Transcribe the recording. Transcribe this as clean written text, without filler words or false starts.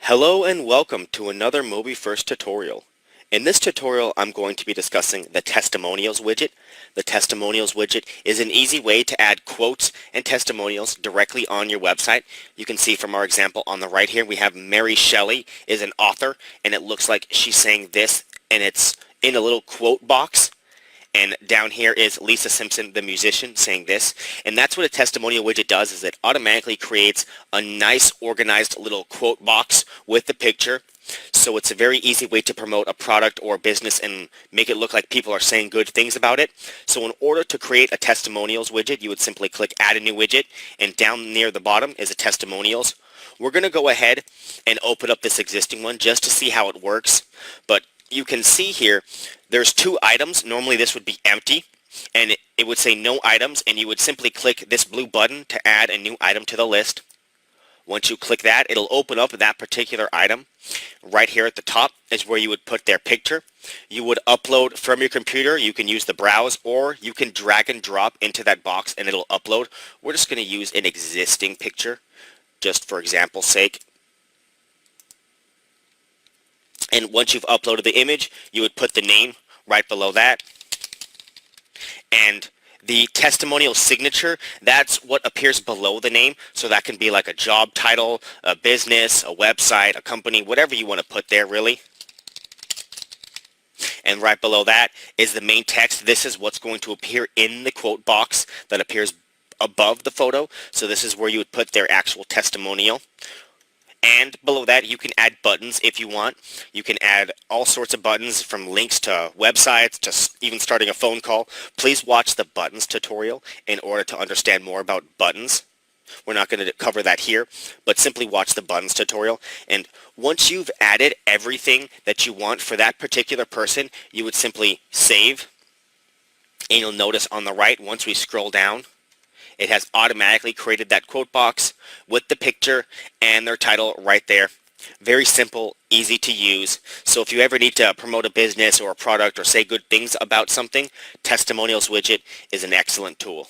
Hello and welcome to another MobiFirst tutorial. In this tutorial, I'm going to be discussing the Testimonials widget. The Testimonials widget is an easy way to add quotes and testimonials directly on your website. You can see from our example on the right here, we have Mary Shelley is an author, and it looks like she's saying this, and it's in a little quote box. And down here is Lisa Simpson, the musician, saying this. And that's what a testimonial widget does, is it automatically creates a nice organized little quote box with the picture. So it's a very easy way to promote a product or business and make it look like people are saying good things about it. So in order to create a testimonials widget, you would simply click add a new widget, and down near the bottom is a testimonials. We're going to go ahead and open up this existing one just to see how it works. But you can see here there's two items. Normally this would be empty, and it would say no items, and you would simply click this blue button to add a new item to the list. Once you click that, it'll open up that particular item. Right here at the top is where you would put their picture. You would upload from your computer. You can use the browse, or you can drag and drop into that box and it'll upload. We're just going to use an existing picture just for example's sake. And once you've uploaded the image, you would put the name right below that. And the testimonial signature, that's what appears below the name. So that can be like a job title, a business, a website, a company, whatever you want to put there, really. And right below that is the main text. This is what's going to appear in the quote box that appears above the photo. So this is where you would put their actual testimonial. And below that, you can add buttons if you want. You can add all sorts of buttons, from links to websites to even starting a phone call. Please watch the buttons tutorial in order to understand more about buttons. We're not going to cover that here, but simply watch the buttons tutorial. And once you've added everything that you want for that particular person, you would simply save. And you'll notice on the right, once we scroll down, it has automatically created that quote box with the picture and their title right there. Very simple, easy to use. So if you ever need to promote a business or a product or say good things about something, Testimonials widget is an excellent tool.